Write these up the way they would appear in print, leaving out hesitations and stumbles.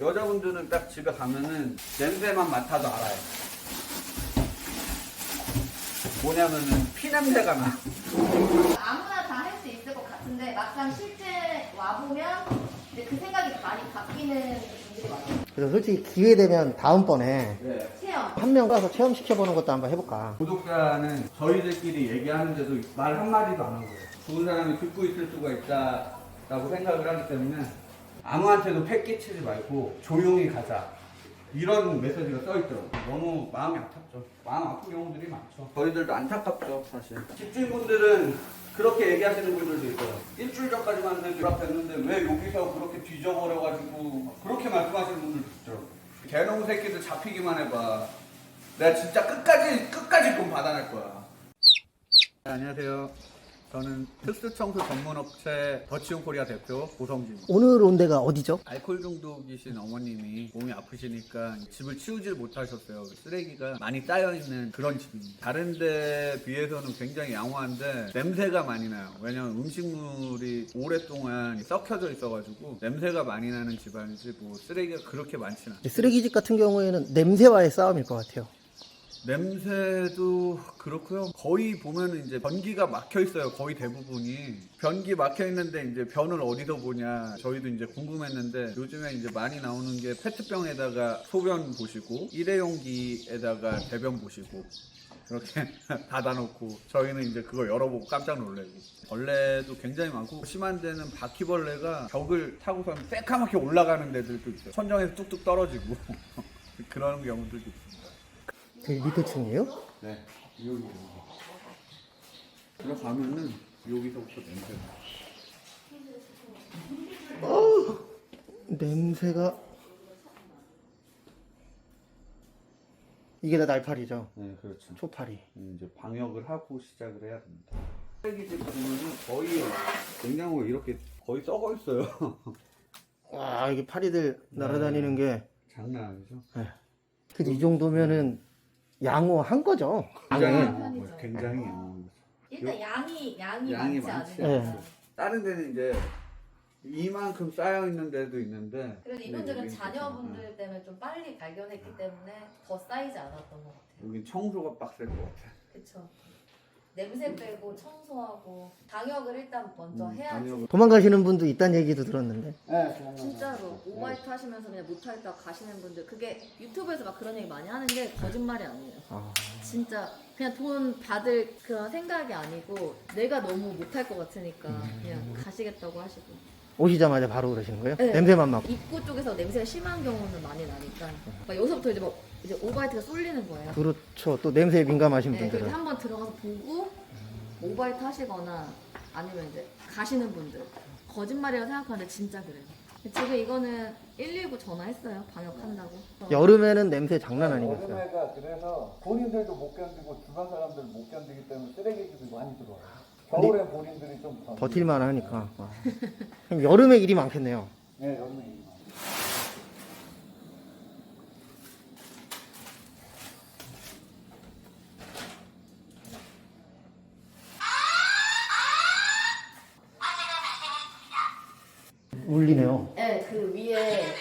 여자분들은 딱 집에 가면은 냄새만 맡아도 알아요. 뭐냐면은 피냄새가 나. 아무나 다 할 수 있을 것 같은데 막상 실제 와보면 이제 그 생각이 많이 바뀌는 분들이 많아요. 그래서 솔직히 기회 되면 다음번에 네. 체험. 한 명 가서 체험시켜보는 것도 한번 해볼까. 구독자는 저희들끼리 얘기하는데도 말 한마디도 안 한 거예요. 좋은 사람이 듣고 있을 수가 있다라고 생각을 하기 때문에 아무한테도 패 끼치지 말고 조용히 가자. 이런 메시지가 써있더라고요. 너무 마음이 아팠죠. 마음 아픈 경우들이 많죠. 저희들도 안타깝죠, 사실. 집주인분들은 그렇게 얘기하시는 분들도 있어요. 일주일 전까지만 해도 유락됐는데 왜 여기서 그렇게 뒤져버려가지고 그렇게 말씀하시는 분들도 있더라고요. 개놈 새끼들 잡히기만 해봐. 내가 진짜 끝까지 돈 받아낼 거야. 네, 안녕하세요. 저는 특수청소 전문업체 더치온코리아 대표 고성진입니다. 오늘 온 데가 어디죠? 알코올 중독이신 어머님이 몸이 아프시니까 집을 치우질 못하셨어요. 쓰레기가 많이 쌓여있는 그런 집입니다. 다른 데 비해서는 굉장히 양호한데 냄새가 많이 나요. 왜냐면 음식물이 오랫동안 썩혀져 있어가지고 냄새가 많이 나는 집안이지 뭐 쓰레기가 그렇게 많지는 않아요. 쓰레기집 같은 경우에는 냄새와의 싸움일 것 같아요. 냄새도 그렇고요. 거의 보면은 이제 변기가 막혀 있어요. 거의 대부분이 변기 막혀 있는데 이제 변을 어디서 보냐. 저희도 이제 궁금했는데 요즘에 이제 많이 나오는 게 페트병에다가 소변 보시고 일회용기에다가 대변 보시고 그렇게 닫아놓고 저희는 이제 그거 열어보고 깜짝 놀래고 벌레도 굉장히 많고 심한 데는 바퀴벌레가 벽을 타고서 새까맣게 올라가는 데들도 있어요. 천정에서 뚝뚝 떨어지고 그런 경우들도 있습니다. 되게 밑에 층이에요? 네, 여기. 들어가면은 여기서부터 냄새가. 냄새가. 이게 다 날파리죠? 네, 그렇죠. 초파리. 이제 방역을 하고 시작을 해야 됩니다. 쓰레기집 보면은 거의 냉장고에 이렇게 거의 썩어 있어요. 와, 이게 파리들 날아다니는 게. 장난 아니죠? 네. 근데 이 정도면은 양호한 거죠? 굉장히 양호. 양호한 거예요. 굉장히 양호한 거죠. 일단 양이 양이 많지 많지 않으니까. 않죠. 다른 데는 이제 이만큼 쌓여 있는 데도 있는데. 그래도 근데 이분들은 여기는 자녀분들 때문에 좀 빨리 발견했기 때문에 더 쌓이지 않았던 것 같아요. 여긴 청소가 빡셀 것 같아. 그쵸. 냄새 빼고 청소하고 방역을 일단 먼저 해야지. 방역을- 도망가시는 분도 있다는 얘기도 들었는데. 네, 진짜로 오바이트 하시면서 그냥 못하겠다 가시는 분들 그게 유튜브에서 막 그런 얘기 많이 하는데 거짓말이 아니에요. 아, 진짜 그냥 돈 받을 그런 생각이 아니고 내가 너무 못할 것 같으니까 그냥 가시겠다고 하시고. 오시자마자 바로 그러시는 거예요? 네. 냄새만 맡고. 입구 쪽에서 냄새가 심한 경우는 많이 나니까 막 여기서부터 이제 막 이제 오바이트가 쏠리는 거예요. 그렇죠. 또 냄새에 민감하신 네, 그래서 분들은. 한번 들어가서 보고 오바이트 하시거나 아니면 이제 가시는 분들 거짓말이라고 생각하는데 진짜 그래요. 지금 이거는 119 전화했어요. 방역한다고. 여름에는 냄새 장난 아니겠어요. 여름에가 그래서 본인들도 못 견디고 주변 사람들 못 견디기 때문에 쓰레기들이 많이 들어와요. 겨울엔 본인들이 좀 더 버틸만 하니까. 와. 그럼 여름에 일이 많겠네요. 네, 여름에 일이 많아요. 울리네요. 네, 그 위에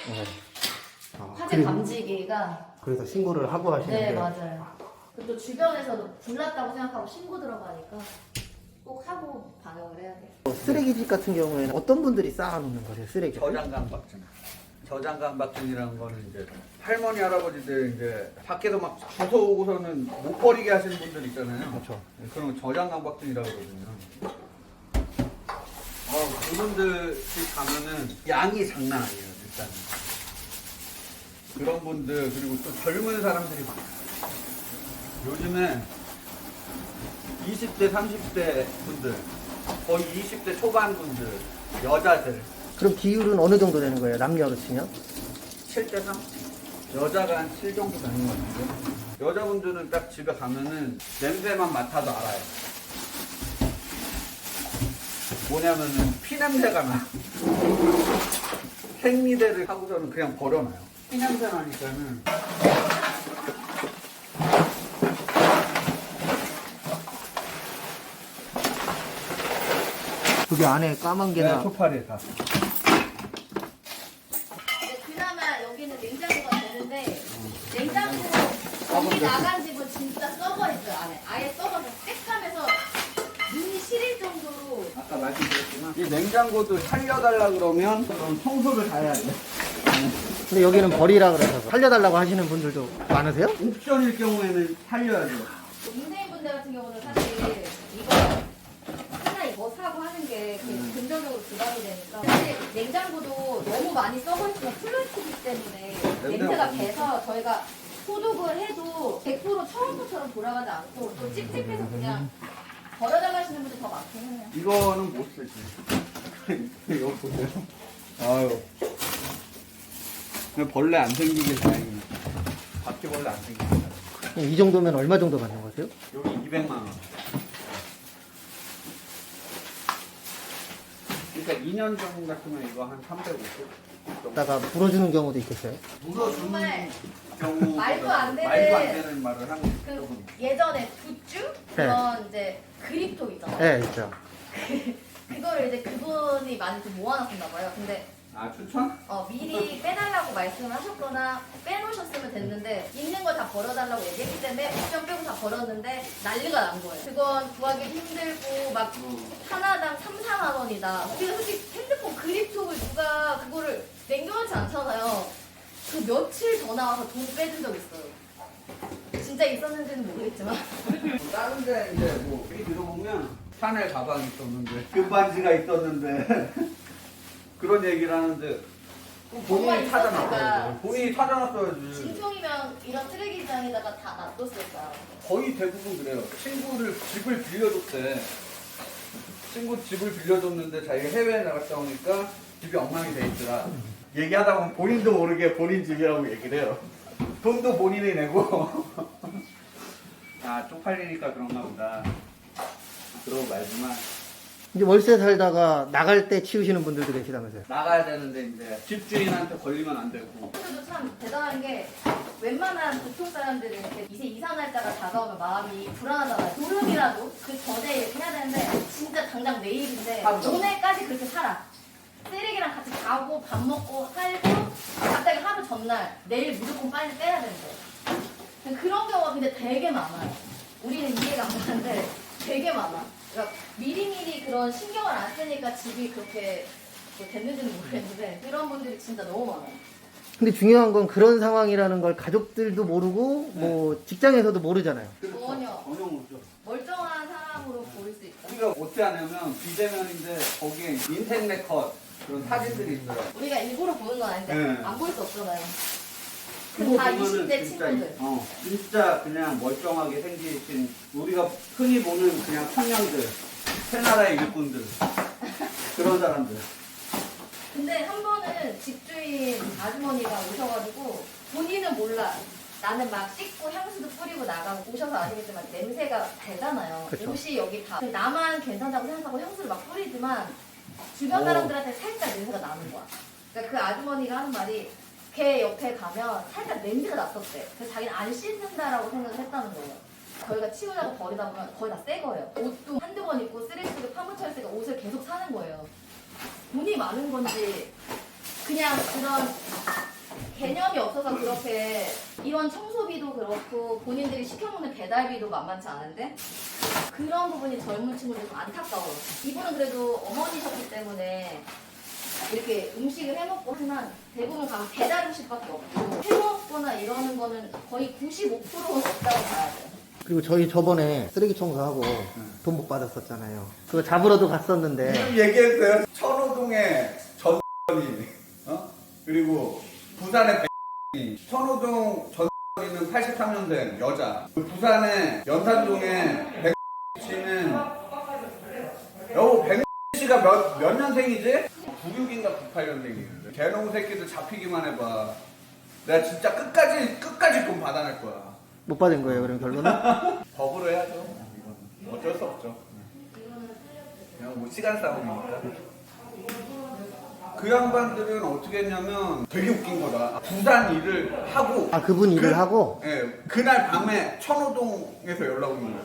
아, 화재 그리고- 감지기가 그래서 신고를 하고 하시는데. 네 맞아요. 그리고 또 주변에서도 불났다고 생각하고 신고 들어가니까 꼭 하고 방역을 해야 돼요. 쓰레기집 같은 경우에는 어떤 분들이 쌓아놓는 거예요, 쓰레기? 저장강박증. 저장강박증이라는 거는 이제 할머니 할아버지들 이제 밖에서 막 주워오고서는 못 버리게 하시는 분들 있잖아요. 그렇죠. 그런 거 저장강박증이라고 그러거든요. 그분들이 가면은 양이 장난 아니에요, 일단. 그런 분들 그리고 또 젊은 사람들이 많아요. 요즘에 20대, 30대 분들, 거의 20대 초반 분들, 여자들 그럼 비율은 어느 정도 되는 거예요, 남녀로 치면? 7대3? 여자가 한 7 정도 되는 것 같은데 여자분들은 딱 집에 가면은 냄새만 맡아도 알아요. 뭐냐면은 피냄새가 나. 생리대를 하고서는 그냥 버려놔요. 피냄새 나니까는 그게 안에 까만 게나. 초파리에 다. 근데 그나마 여기 냉장고가 되는데 냉장고 전기 나간 집은 진짜 썩어 있어요 안에. 아예 썩어서 떼감해서 눈이 시릴 정도로. 아까 말씀드렸지만 이 냉장고도 살려달라 그러면 그럼 청소를 다 해야 돼. 근데 여기는 버리라 그래서 살려달라고 하시는 분들도 많으세요? 옵션일 경우에는 살려야죠. 임대인분들 같은 경우는 사실 이거 하나 이거 사고 하는 게 금전적으로 부담이 되니까 사실 냉장고도 너무 많이 썩어 있으면 플라스틱이기 때문에 냄새가 배서 저희가 소독을 해도 100% 처음부터처럼 돌아가지 않고 또 찝찝해서 그냥 버려달라 하시는 분들 더 많긴 해요. 이거는 못 쓰지. 이거 보세요. 아유. 벌레 안 생기길 다행이네. 바퀴벌레 안 생기길 다행이네. 이 정도면 얼마 정도 받는 거세요? 여기 200만 원. 그러니까 2년 전 같으면 이거 한 350. 다가 물어주는 경우도 있겠어요? 물어주는 정말 경우 말도 안 되는 말도 안 되는 말을 하는 그 경우도 예전에 굿즈 그런 이제 그립톡 있잖아요. 네, 있죠. 그거를 이제 그분이 많이 좀 모아놨었나 봐요. 근데 아 추천? 미리 빼달라고 말씀을 하셨거나 빼놓으셨으면 됐는데 있는 걸 다 버려달라고 얘기했기 때문에 옵션 빼고 다 버렸는데 난리가 난 거예요. 그건 구하기 힘들고 막 하나당 3, 4만 원이다. 우리가 솔직히 핸드폰 그립톡을 누가 그거를 남겨놓지 않잖아요. 그 며칠 더 나와서 돈 빼준 적 있어요. 진짜 있었는지는 모르겠지만 다른 데 이제 뭐 얘기 들어보면 샤넬 가방이 있었는데 금반지가 있었는데 그런 얘기를 하는데 본인이 찾아놨어야지. 본인이 찾아놨어야지. 진통이면 이런 쓰레기장에다가 다 놔뒀을 거야. 거의 대부분 그래요. 친구를 집을 빌려줬대. 친구 집을 빌려줬는데 자기가 해외에 나갔다 오니까 집이 엉망이 돼 있더라. 얘기하다 보면 본인도 모르게 본인 집이라고 얘기를 해요. 돈도 본인이 내고. 아 쪽팔리니까 그런가 보다. 그러고 말지만 이제 월세 살다가 나갈 때 치우시는 분들도 계시다면서요? 나가야 되는데 이제 집주인한테 걸리면 안 되고. 그래도 참 대단한 게 웬만한 보통 사람들은 이렇게 이제 이사 날짜가 다가오면 마음이 불안하잖아요. 조금이라도 그 전에 이렇게 해야 되는데 진짜 당장 내일인데 하루. 오늘까지 그렇게 살아. 쓰레기랑 같이 가고 밥 먹고 살고 갑자기 하루 전날 내일 무조건 빨리 빼야 되는데 그런 경우가 근데 되게 많아요. 우리는 이해가 안 가는데 되게 많아. 그러니까 미리미리 그런 신경을 안 쓰니까 집이 그렇게 뭐 됐는지는 모르겠는데 그런 분들이 진짜 너무 많아요. 근데 중요한 건 그런 상황이라는 걸 가족들도 모르고 뭐 직장에서도 모르잖아요. 전혀 전혀 모르죠. 멀쩡한 사람으로 보일 수 있다. 우리가 어떻게 하냐면 비대면인데 거기에 인생 네컷 그런 사진들이 있어요. 우리가 일부러 보는 건 아닌데 네. 안 보일 수 없잖아요. 그거 다 보면은 20대 진짜, 친구들. 진짜 그냥 멀쩡하게 생기신 우리가 흔히 보는 그냥 청년들, 새나라의 일꾼들 그런 사람들. 근데 한 번은 집주인 아주머니가 오셔가지고 본인은 몰라. 나는 막 씻고 향수도 뿌리고 나가고 오셔서 아시겠지만 냄새가 되잖아요. 그쵸. 옷이 여기 다. 나만 괜찮다고 생각하고 향수를 막 뿌리지만 주변 사람들한테 살짝 냄새가 나는 거야. 그러니까 그 아주머니가 하는 말이 걔 옆에 가면 살짝 냄새가 났었대. 그래서 자기는 안 씻는다라고 생각을 했다는 거예요. 저희가 치우려고 버리다 보면 거의 다 새 거예요. 옷도 한두 번 입고 쓰레기 속에 파묻혀 있으니까 옷을 계속 사는 거예요. 돈이 많은 건지 그냥 그런 개념이 없어서 그렇게 이런 청소비도 그렇고 본인들이 시켜먹는 배달비도 만만치 않은데 그런 부분이 젊은 친구들이 좀 안타까워요. 이분은 그래도 어머니셨기 때문에 이렇게 음식을 해먹고 하지만 대부분 가면 배달 음식밖에 없고 해먹거나 이러는 거는 거의 95%는 없다고 봐야 돼요. 그리고 저희 저번에 쓰레기 청소하고 돈 못 받았었잖아요. 그거 잡으러도 갔었는데 지금 얘기했어요. 천호동에 전이 그리고 부산에 천호동 전이는 83년생 여자. 부산에 연산동에 씨는 여보 씨가 몇 년생이지? 96인가 98년생이는데 개놈 새끼들 잡히기만 해봐. 내가 진짜 끝까지 돈 받아낼 거야. 못 받은 거예요, 그럼 결론은? 법으로 해야죠. 이거는 어쩔 수 없죠. 그냥 뭐 시간 싸움이니까. 그 양반들은 어떻게 했냐면 되게 웃긴 거다. 부산 일을 하고 아, 그분 일을 하고? 예, 그날 밤에 천호동에서 연락 오는 거예요.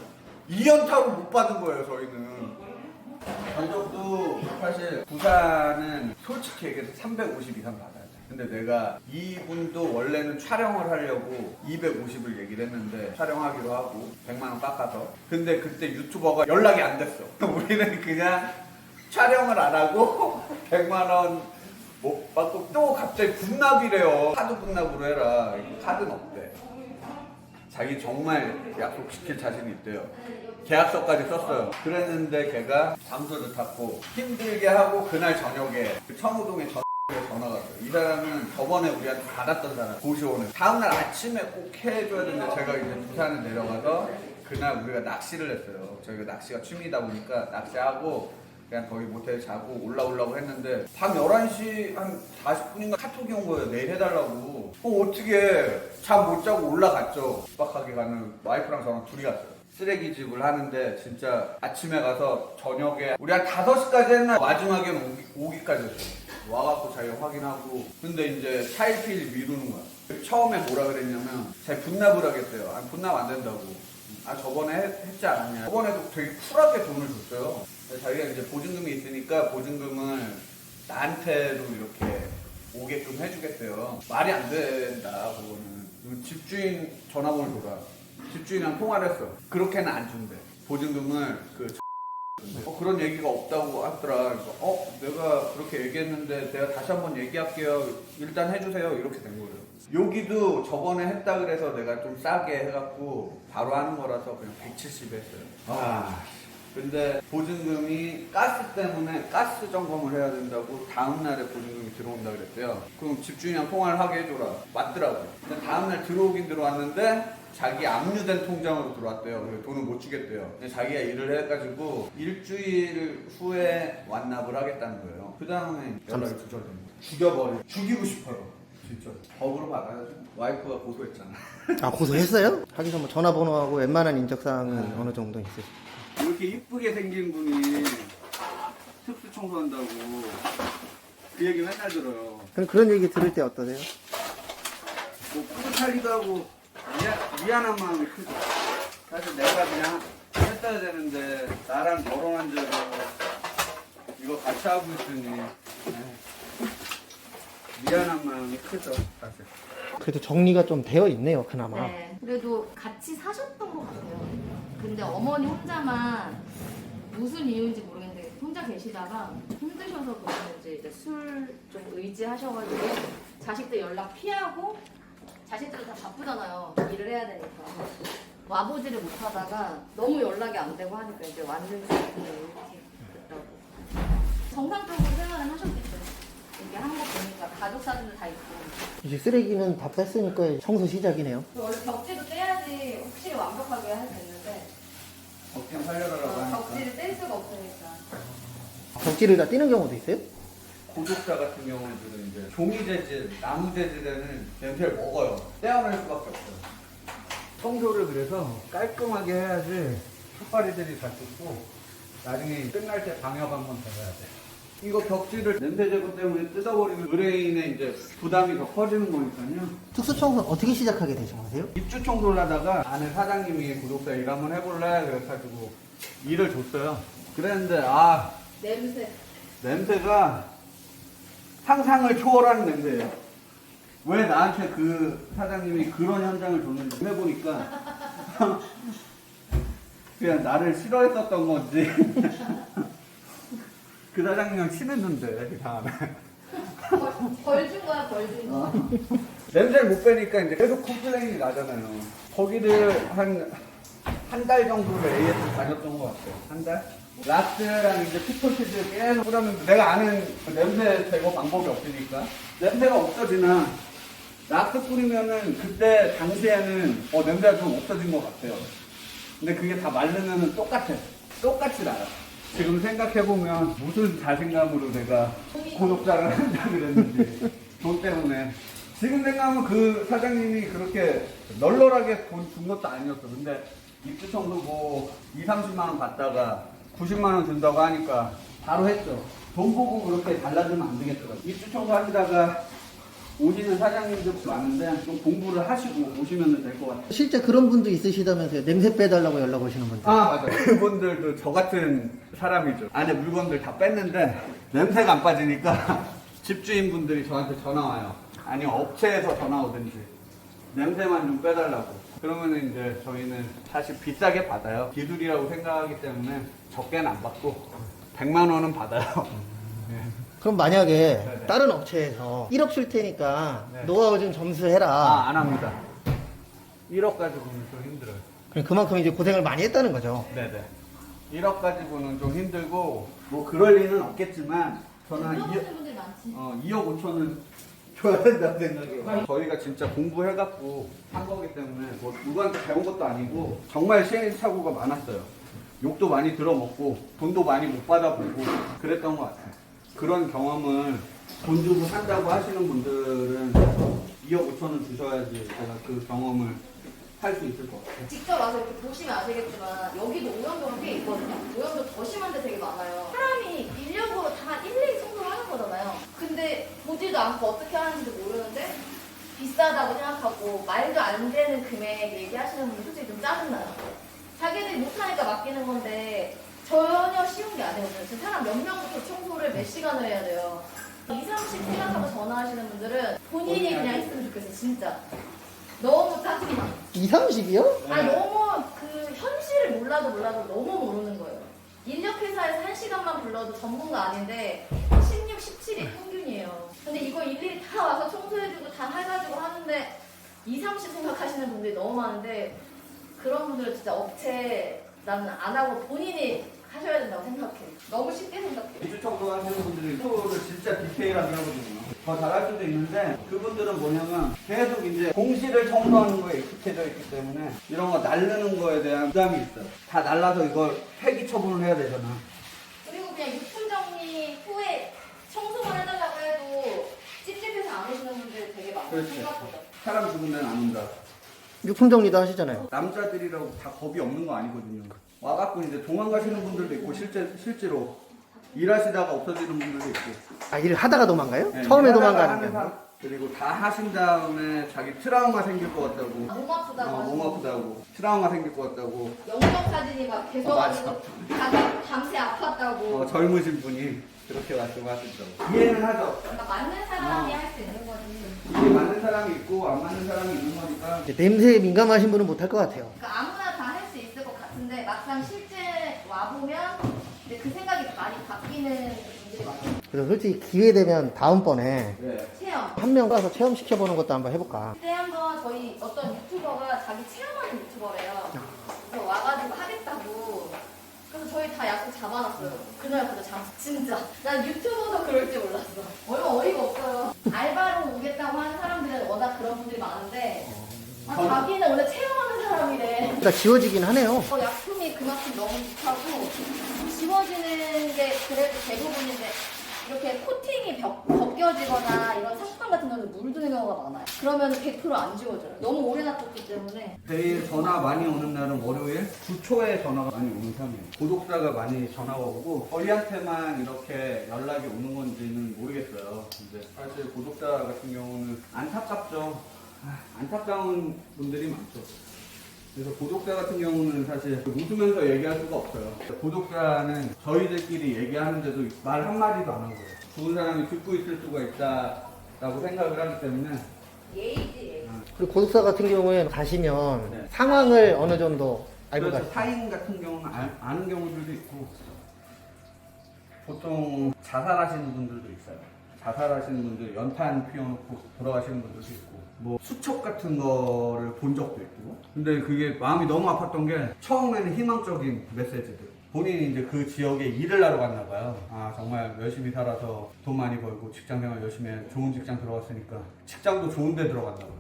2연타로 못 받은 거예요, 저희는. 전적도 사실 부산은 솔직히 얘기해서 350 이상 받아야 돼. 근데 내가 이분도 원래는 촬영을 하려고 250을 얘기를 했는데 촬영하기로 하고 100만 원 깎아서. 근데 그때 유튜버가 연락이 안 됐어. 우리는 그냥 촬영을 안 하고 100만 원 못 받고 또 갑자기 분납이래요. 카드 분납으로 해라. 카드는 없대. 자기 정말 약속 지킬 자신이 있대요. 계약서까지 썼어요. 그랬는데 걔가 장소를 탔고 힘들게 하고 그날 저녁에 그 청우동에 전화가 왔어요. 이 사람은 저번에 우리한테 받았던 사람, 고시원을 다음날 아침에 꼭 해줘야 되는데 제가 이제 부산에 내려가서 그날 우리가 낚시를 했어요. 저희가 낚시가 취미다 보니까 낚시하고 그냥 거기 모텔에 자고 올라오려고 했는데 밤 11시 한 40분인가 카톡이 온 거예요. 내일 해달라고. 어떻게 잠 못 자고 올라갔죠. 빡하게 가는 와이프랑 저랑 둘이 갔어요. 쓰레기집을 하는데 진짜 아침에 가서 저녁에 우리 한 5시까지 했나 마지막에는 오기까지 했어요. 와갖고 자기가 확인하고. 근데 이제 차일피일 미루는 거야. 처음에 뭐라 그랬냐면 자기 분납을 하겠대요. 아니 분납 안 된다고. 아 저번에 했지 않았냐. 저번에도 되게 쿨하게 돈을 줬어요. 자기가 이제 보증금이 있으니까 보증금을 나한테도 이렇게 오게끔 해주겠대요. 말이 안 된다 그거는. 집주인 전화번호를 줘라. 집주인이랑 통화를 했어. 그렇게는 안 준대. 보증금을 그런 얘기가 없다고 하더라. 그래서 내가 그렇게 얘기했는데 내가 다시 한번 얘기할게요. 일단 해주세요. 이렇게 된 거예요. 여기도 저번에 했다 그래서 내가 좀 싸게 해갖고 바로 하는 거라서 그냥 170 했어요. 근데 보증금이 가스 때문에 가스 점검을 해야 된다고 다음날에 보증금이 들어온다 그랬대요. 그럼 집주인이랑 통화를 하게 해줘라. 맞더라고요. 근데 다음날 들어오긴 들어왔는데 자기 압류된 통장으로 들어왔대요. 그래서 돈을 못 주겠대요. 근데 자기가 일을 해가지고 일주일 후에 완납을 하겠다는 거예요. 그 다음에 연락이 두절됩니다. 죽여버려. 죽이고 싶어요. 진짜. 법으로 받아야죠. 와이프가 고소했잖아. 아, 고소했어요? 하기서 뭐 전화번호하고 웬만한 인적사항은 어느 정도 있어요. 이렇게 이쁘게 생긴 분이 특수 청소한다고 그 얘기 맨날 들어요. 그럼 그런 얘기 들을 때 어떠세요? 뭐 뿌듯하기도 하고 미안한 마음이 크죠. 사실 내가 그냥 했어야 되는데 나랑 결혼한 적으로 이거 같이 하고 있으니 미안한 마음이 크죠. 사실. 그래도 정리가 좀 되어 있네요, 그나마. 네. 그래도 같이 사셨던 것 같아요. 근데 어머니 혼자만 무슨 이유인지 모르겠는데 혼자 계시다가 힘드셔서 그러는지 이제 술 좀 의지하셔가지고 자식들 연락 피하고 자식들은 다 바쁘잖아요. 일을 해야 되니까. 와보지를 못하다가 너무 연락이 안 되고 하니까 이제 완전 이렇게 됐다고. 정상적으로 생활은 하셨겠죠. 이게 한 거 보니까 가족 사진도 다 있고. 이제 쓰레기는 다 뺐으니까 청소 시작이네요. 원래 벽지도 떼야지 확실히 완벽하게 할 수 있는데 걱정 살려달라고 하니까 벽지를 뗄 수가 없으니까. 벽지를 다 띄는 경우도 있어요? 고독자 같은 경우에는 이제 종이 재질, 나무 재질에는 냄새를 먹어요. 떼어낼 수밖에 없어요. 청소를 그래서 깔끔하게 해야지 흙바리들이 잘 뜯고 나중에 끝날 때 방역 한번 더 해야 돼. 이거 벽지를 냄새 제거 때문에 뜯어버리면 의뢰인의 이제 부담이 더 커지는 거니까요. 특수청소는 어떻게 시작하게 되신 거세요? 입주 청소를 하다가 아내 사장님이 구독자 일 한번 해볼래? 그래가지고 일을 줬어요. 그랬는데 냄새가 상상을 초월하는 냄새예요. 왜 나한테 그 사장님이 그런 현장을 줬는지 해보니까 그냥 나를 싫어했었던 건지 그 사장님이랑 친했는데 그 다음에 벌 준 거야, 벌 준 거. 냄새를 못 빼니까 이제 계속 컴플레인이 나잖아요. 거기를 한 달 정도를 AS 다녔던 것 같아요. 한 달? 락스랑 이제 피토치즈 계속 뿌렸는데 내가 아는 그 냄새 제거 방법이 없으니까 냄새가 없어지나 락스 뿌리면은 그때 당시에는 냄새가 좀 없어진 것 같아요. 근데 그게 다 마르면은 똑같이 나요. 지금 생각해보면 무슨 자신감으로 내가 고독자를 한다 그랬는지 돈 때문에. 지금 생각하면 그 사장님이 그렇게 널널하게 돈 준 것도 아니었어. 근데 입주 청소 뭐 2, 30만 원 받다가 90만 원 준다고 하니까 바로 했죠. 돈 보고 그렇게 달라지면 안 되겠더라고요. 입주 청소 하시다가 오시는 사장님들 많은데 좀 공부를 하시고 오시면 될 것 같아요. 실제 그런 분도 있으시다면서요? 냄새 빼달라고 연락 오시는 분들. 아, 맞아요. 그분들도 저 같은 사람이죠. 안에 물건들 다 뺐는데 냄새가 안 빠지니까 집주인분들이 저한테 전화 와요. 아니 업체에서 전화 오든지 냄새만 좀 빼달라고. 그러면 이제 저희는 사실 비싸게 받아요. 기술이라고 생각하기 때문에 적게는 안 받고 100만 원은 받아요. 그럼 만약에 네네. 다른 업체에서 1억 줄 테니까 네. 노하우 좀 점수해라. 안 합니다. 1억 가지고는 좀 힘들어요. 그럼 그만큼 이제 고생을 많이 했다는 거죠. 네네. 1억 가지고는 좀 힘들고 뭐 그럴 리는 없겠지만 저는 한 물어보시는 분들이 많지. 2억 5천은 줘야 된다고 생각해요. 저희가 진짜 공부해갖고 한 거기 때문에 뭐 누구한테 배운 것도 아니고 정말 시행착오가 많았어요. 욕도 많이 들어먹고 돈도 많이 못 받아보고 그랬던 것 같아요. 그런 경험을 돈 주고 산다고 하시는 분들은 2억 5천은 주셔야지 제가 그 경험을 할 수 있을 것 같아요. 직접 와서 이렇게 보시면 아시겠지만 여기도 오염도가 꽤 있거든요. 오염도 더 심한 데 되게 많아요. 사람이 인력으로 다 일일이 청소를 하는 거잖아요. 근데 보지도 않고 어떻게 하는지도 모르는데 비싸다고 생각하고 말도 안 되는 금액 얘기하시는 분들 솔직히 좀 짜증나요. 자기들이 못하니까 맡기는 건데 전혀 쉬운 게 아니거든요. 지금 사람 몇 명부터 청소를 몇 시간을 해야 돼요. 2, 30 생각하고 전화하시는 분들은 본인이 그냥 했으면 좋겠어요. 진짜. 너무 짜증나. 2, 30이요? 아니 너무 그 현실을 몰라도 너무 모르는 거예요. 인력회사에서 1시간만 불러도 전문가 아닌데 16, 17이 평균이에요. 근데 이거 일일이 다 와서 청소해주고 다 해가지고 하는데 2, 30 생각하시는 분들이 너무 많은데 그런 분들은 진짜 업체 나는 안 하고 본인이 하셔야 된다고 생각해. 너무 쉽게 생각해. 이주 청소하시는 분들이 청소를 진짜 디테일하게 하거든요. 더 잘할 수도 있는데 그분들은 뭐냐면 계속 이제 공실을 청소하는 거에 익숙해져 있기 때문에 이런 거 날르는 거에 대한 부담이 있어요. 다 날라서 이걸 폐기 처분을 해야 되잖아. 그리고 그냥 유품 정리 후에 청소만 해달라고 해도 찝찝해서 안 오시는 분들 되게 많아요. 그렇지. 생각보다. 사람 죽은 데는 안 온다. 유품 정리도 하시잖아요. 남자들이라고 다 겁이 없는 거 아니거든요. 와갖고 이제 도망가시는 분들도 있고 실제로 일하시다가 없어지는 분들도 있고. 아, 일을 하다가 도망가요? 네, 처음에 일하다가 도망가는 하는 게 아니라? 사람, 그리고 다 하신 다음에 자기 트라우마 생길 것 같다고. 몸 아프다고 몸 하시고. 아프다고. 트라우마 생길 것 같다고. 영정 사진이 막 계속가지고 밤새 아팠다고. 젊으신 분이 그렇게 말씀하시더라고요. 이해는 하죠. 그러니까 맞는 사람이 할 수 있는 거지. 이게 맞는 사람이 있고 안 맞는 사람이 있는 거니까. 이제 냄새에 민감하신 분은 못할 것 같아요. 그러니까 아무나 다 할 수 있을 것 같은데 막상 실제 와보면 근데 그 생각이 많이 바뀌는 분들이 많아요. 그래서 솔직히 기회 되면 다음번에 네. 체험. 한 명 가서 체험시켜보는 것도 한번 해볼까. 그때 한번 저희 어떤 유튜버가 자기 체험하는 유튜버래요. 그래서 와가지고 하겠다고. 그래서 저희 다 약속 잡아놨어요. 그날부터 진짜. 난 유튜버도 그럴 줄 몰랐어. 얼마 어이가 없어요. 알바로 오겠다고 하는 사람들은 워낙 그런 분들이 많은데 자기는 원래 체험하는 사람이래. 일단 지워지긴 하네요. 약품이 그만큼 너무 좋다고 지워지는 게 그래도 대부분인데 이렇게 코팅이 벗겨지거나 이런 상품 같은 경우는 물드는 경우가 많아요. 그러면 100% 안 지워져요. 너무 오래 놔뒀기 때문에. 제일 전화 많이 오는 날은 월요일 9초에 전화가 많이 오는 편이에요. 구독자가 많이 전화가 오고 저희한테만 이렇게 연락이 오는 건지는 모르겠어요. 근데 사실 구독자 같은 경우는 안타깝죠. 안타까운 분들이 많죠. 그래서 구독자 같은 경우는 사실 웃으면서 얘기할 수가 없어요. 구독자는 저희들끼리 얘기하는데도 말 한마디도 안 한 거예요. 좋은 사람이 듣고 있을 수가 있다라고 생각을 하기 때문에. 예의지 예의. 그리고 고독사 같은 경우에 가시면 네. 상황을 어느 정도 알고 그래서 가시죠. 타인 같은 경우는 아는 경우들도 있고 보통 자살하시는 분들도 있어요. 자살하시는 분들 연탄 피워놓고 돌아가시는 분들도 있고 뭐 수첩 같은 거를 본 적도 있고 근데 그게 마음이 너무 아팠던 게 처음에는 희망적인 메시지들 본인이 이제 그 지역에 일을 하러 갔나 봐요. 아 정말 열심히 살아서 돈 많이 벌고 직장생활 열심히 해 좋은 직장 들어갔으니까 직장도 좋은 데 들어갔나 봐요.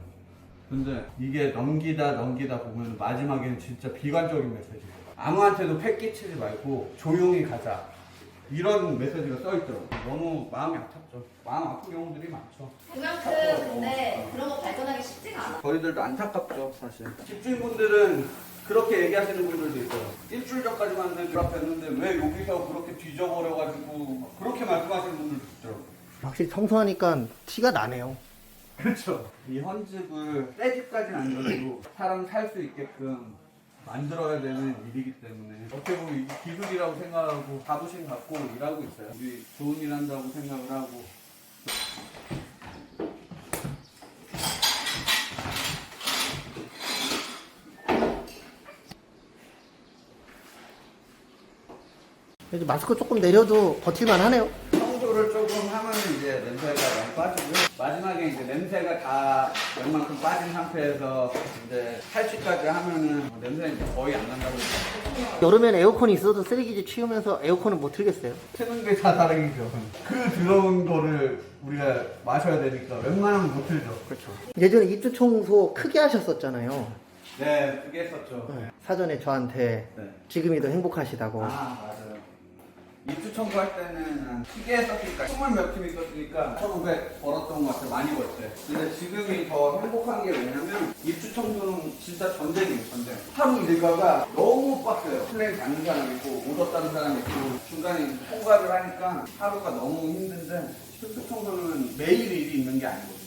근데 이게 넘기다 보면 마지막에는 진짜 비관적인 메시지예요. 아무한테도 패 끼치지 말고 조용히 가자. 이런 메시지가 써있더라고요. 너무 마음이 아팠죠. 마음 아픈 경우들이 많죠. 그만큼 근데 그런 거 발견하기 쉽지가 않아. 저희들도 안타깝죠, 사실. 집주인분들은 그렇게 얘기하시는 분들도 있어요. 일주일 전까지만 해도 불합했는데 왜 여기서 그렇게 뒤져버려가지고 그렇게 말씀하시는 분들도 있더라고요. 확실히 청소하니까 티가 나네요. 그렇죠. 이 헌집을 새 집까지는 아니어도 사람 살 수 있게끔 만들어야 되는 일이기 때문에 어떻게 보면 이게 기술이라고 생각하고 자부심 갖고 일하고 있어요. 우리 좋은 일 한다고 생각을 하고 그래도 마스크 조금 내려도 버틸만 하네요. 청소를 조금 하면 이제 냄새가 많이 빠지고요. 마지막에 이제 냄새가 다 웬만큼 빠진 상태에서 이제 탈취까지 하면은 냄새는 이제 거의 안 난다고. 여름엔 에어컨이 있어도 쓰레기집 치우면서 에어컨을 못 틀겠어요. 트는 게 다 다르죠. 그 더러운 거를 우리가 마셔야 되니까 웬만하면 못 틀죠. 그렇죠. 예전에 입주 청소 크게 하셨었잖아요. 네, 그게 했었죠. 사전에 저한테 네. 지금이 더 행복하시다고. 아, 맞아요. 입주 청소할 때는 크게 했었으니까 20몇 팀 있었으니까 1,500 벌었던 것 같아요. 많이 벌었어요. 근데 지금이 더 행복한 게 왜냐면 입주 청소는 진짜 전쟁이에요. 전쟁. 하루 일과가 너무 빡세요. 플레인 받는 사람 있고 오더 따는 사람 있고 중간에 통과를 하니까 하루가 너무 힘든데 입주 청소는 매일 일이 있는 게 아니거든요.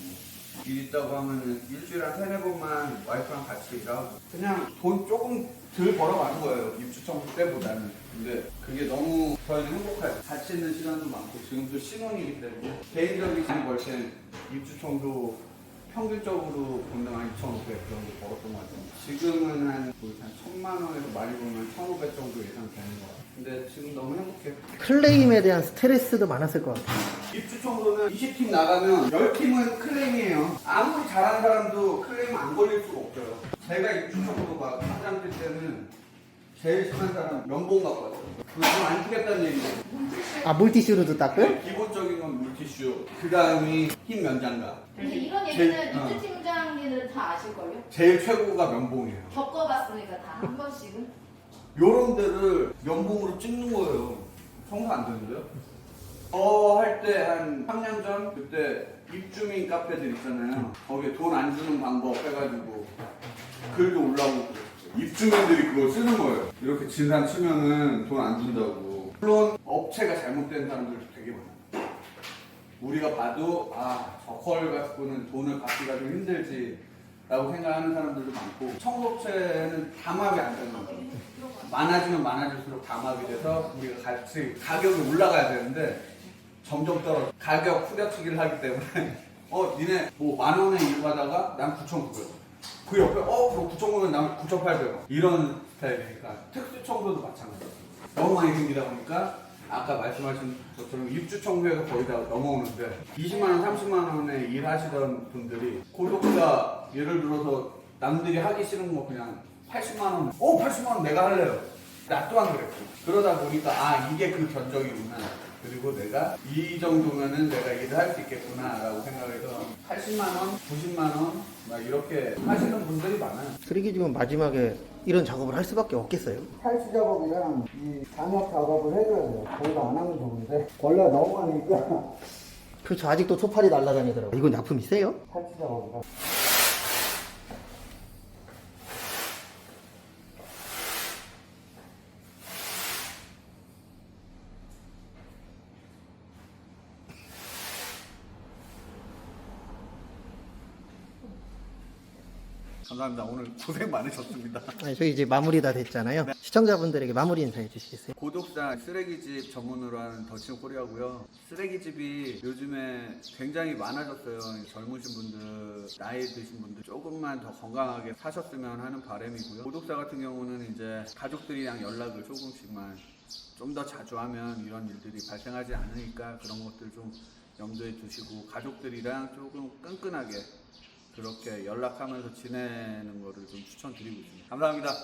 일 있다고 하면은 일주일에 한 3-4번만 와이프랑 같이 일하고 그냥 돈 조금 덜 벌어가는 거예요. 입주 청소 때보다는. 근데 그게 너무 저희는 행복해요. 같이 있는 시간도 많고 지금도 신혼이기 때문에 개인적인 많이 벌 땐 입주 청소 평균적으로 본당 한 2,500 정도 벌었던 것 같아요. 지금은 한 1,000만 원에서 많이 벌면 1,500 정도 예상되는 것 같아요. 근데 지금 너무 행복해요. 클레임에 대한 스트레스도 많았을 것 같아요. 입주 청소는 20팀 나가면 10팀은 클레임이에요. 아무리 잘하는 사람도 클레임 안 걸릴 수가 없어요. 제가 입주 청소 막 화장 뜰 때는 제일 심한 사람 면봉 갖고 왔어요. 그거 안 쓰겠다는 얘기예요. 아, 물티슈로도 닦고요? 기본적인 건 물티슈, 그 다음이 흰 면장갑. 근데 이런 제일- 얘기는 입주 팀장님들은 다 아실걸요? 제일 최고가 면봉이에요. 겪어봤으니까 다 한 번씩은. 요런 데를 면봉으로 찍는 거예요. 청소 안 되는데요? 할 때 한 3년 전 그때 입주민 카페들 있잖아요. 거기에 돈 안 주는 방법 해가지고 글도 올라오고 그랬어요. 입주민들이 그걸 쓰는 거예요. 이렇게 진단 치면은 돈 안 준다고. 물론 업체가 잘못된 사람들도 되게 많아요. 우리가 봐도 저 컬 갖고는 돈을 받기가 좀 힘들지 라고 생각하는 사람들도 많고 청소업체는 담합이 안 되는 거예요. 많아지면 많아질수록 담합이 돼서 우리가 같이 가격이 올라가야 되는데 점점 떨어져. 가격 후려치기를 하기 때문에 니네 뭐 10,000원에 일하다가 난 9,900원. 그 옆에 그럼 9,900원 나면 9,800원. 이런 스타일이니까 특수 청소도 마찬가지예요. 너무 많이 생기다 보니까 아까 말씀하신 것처럼 입주 청소에서 거의 다 넘어오는데 20만 원, 30만 원에 일하시던 분들이 고독자 예를 들어서 남들이 하기 싫은 거 그냥 80만 원, 80만 원 내가 할래요. 나 또한 그랬고. 그러다 보니까 이게 그 견적이구나. 그리고 내가 이 정도면은 내가 일을 할 수 있겠구나라고 생각해서 80만 원, 90만 원 막 이렇게 하시는 분들이 많아요. 쓰레기집은 마지막에 이런 작업을 할 수밖에 없겠어요. 탈취 작업이랑 이 잔업 작업을 해줘야 돼요. 저희가 안 하면 좋은데 벌레가 너무 많으니까 그렇죠. 아직도 초파리 날아다니더라고요. 이건 약품이 세요? 탈취 작업이라. 감사합니다. 오늘 고생 많으셨습니다. 아니, 저희 이제 마무리 다 됐잖아요. 시청자분들에게 마무리 인사해 주시겠어요? 고독사 쓰레기집 전문으로 하는 더치오 코리아고요. 쓰레기집이 요즘에 굉장히 많아졌어요. 젊으신 분들, 나이 드신 분들 조금만 더 건강하게 사셨으면 하는 바람이고요. 고독사 같은 경우는 이제 가족들이랑 연락을 조금씩만 좀 더 자주 하면 이런 일들이 발생하지 않으니까 그런 것들 좀 염두에 두시고 가족들이랑 조금 끈끈하게 그렇게 연락하면서 지내는 거를 좀 추천드리고 있습니다. 감사합니다.